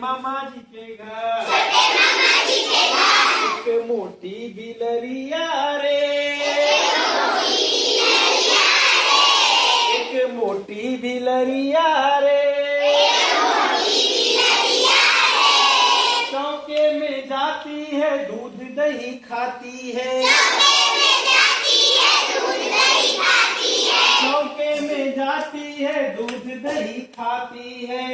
मामा जी के घर एक मोटी बिलरिया रे, एक मोटी बिलरिया रे, चौके में जाती है दूध दही खाती है, चौके में जाती है दूध दही खाती है,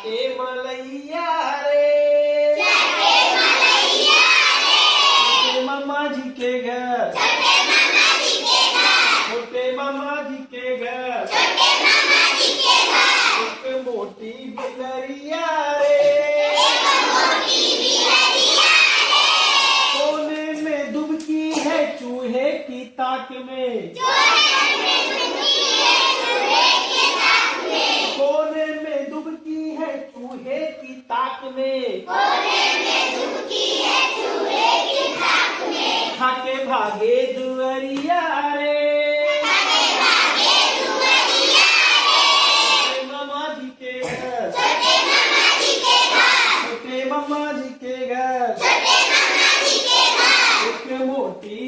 चाटे मलैया रे, छोटे मामा जी के घर, छोटे मामा जी के घर एक मोटी बिलरिया रे, कोने में डुबकी है चूहे की ताक में, कोने में डुबकी है चूहे की ताक में, खाके भागे दुअरिया रे, छोटे मामा जी के घर, छोटे मामा जी के घर एक मोटी